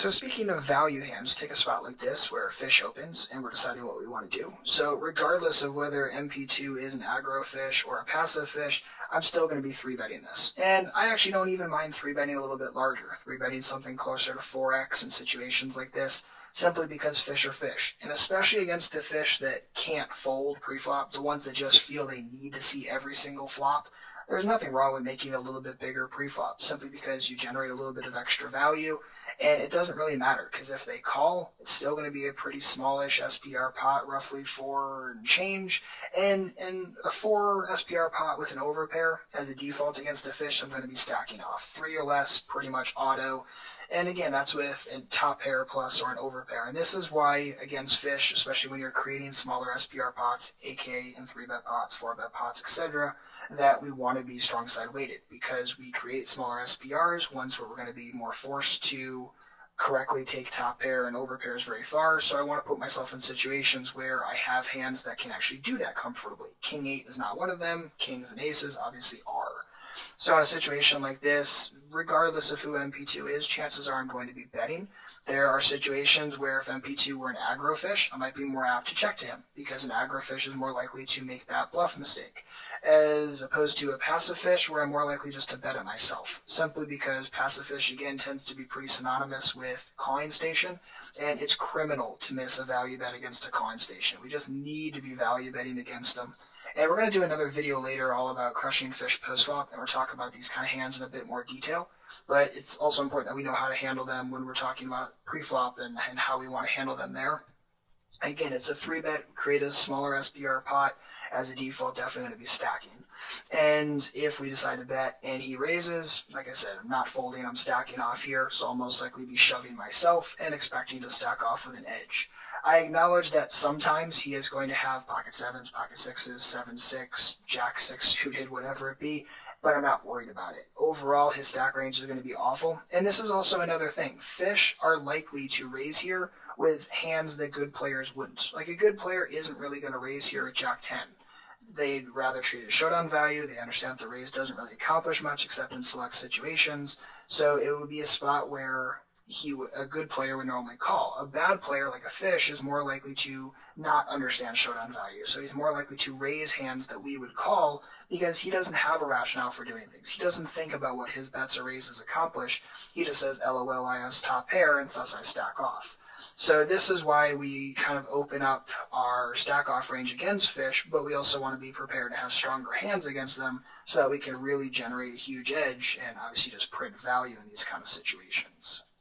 So speaking of value hands, take a spot like this where fish opens and we're deciding what we want to do. So regardless of whether MP2 is an aggro fish or a passive fish, I'm still going to be 3-betting this. And I actually don't even mind 3-betting a little bit larger, 3-betting something closer to 4x in situations like this, simply because fish are fish. And especially against the fish that can't fold pre-flop, the ones that just feel they need to see every single flop, there's nothing wrong with making a little bit bigger pre-flop, simply because you generate a little bit of extra value, and it doesn't really matter, because if they call, it's still going to be a pretty smallish SPR pot, roughly 4 and change, and a 4 SPR pot with an overpair, as a default against a fish, I'm going to be stacking off. 3 or less, pretty much auto. And again, that's with a top pair plus or an overpair. And this is why, against fish, especially when you're creating smaller SPR pots, AK and 3-bet pots, 4-bet pots, etc., that we want to be strong side weighted, because we create smaller SPRs, ones where we're going to be more forced to correctly take top pair and overpairs very far. So I want to put myself in situations where I have hands that can actually do that comfortably. King 8 is not one of them. Kings and aces obviously are. So in a situation like this, regardless of who MP2 is, chances are I'm going to be betting. There are situations where if MP2 were an aggro fish, I might be more apt to check to him, because an aggro fish is more likely to make that bluff mistake, as opposed to a passive fish where I'm more likely just to bet it myself, simply because passive fish, again, tends to be pretty synonymous with calling station, and it's criminal to miss a value bet against a calling station. We just need to be value betting against them. And we're going to do another video later all about crushing fish post-flop, and we're talking about these kind of hands in a bit more detail. But it's also important that we know how to handle them when we're talking about pre-flop and how we want to handle them there. Again, it's a 3-bet, create a smaller SPR pot. As a default, definitely going to be stacking. And if we decide to bet and he raises, like I said, I'm not folding, I'm stacking off here, so I'll most likely be shoving myself and expecting to stack off with an edge. I acknowledge that sometimes he is going to have pocket 7s, pocket 6s, 7-6, jack 6 suited, whatever it be, but I'm not worried about it. Overall, his stack range is going to be awful. And this is also another thing. Fish are likely to raise here with hands that good players wouldn't. Like, a good player isn't really going to raise here at jack 10. They'd rather treat it as showdown value. They understand that the raise doesn't really accomplish much except in select situations. So it would be a spot where a good player would normally call. A bad player, like a fish, is more likely to not understand showdown value. So he's more likely to raise hands that we would call, because he doesn't have a rationale for doing things. He doesn't think about what his bets or raises accomplish. He just says, LOL, I have top pair, and thus I stack off. So this is why we kind of open up our stack off range against fish, but we also want to be prepared to have stronger hands against them so that we can really generate a huge edge and obviously just print value in these kind of situations.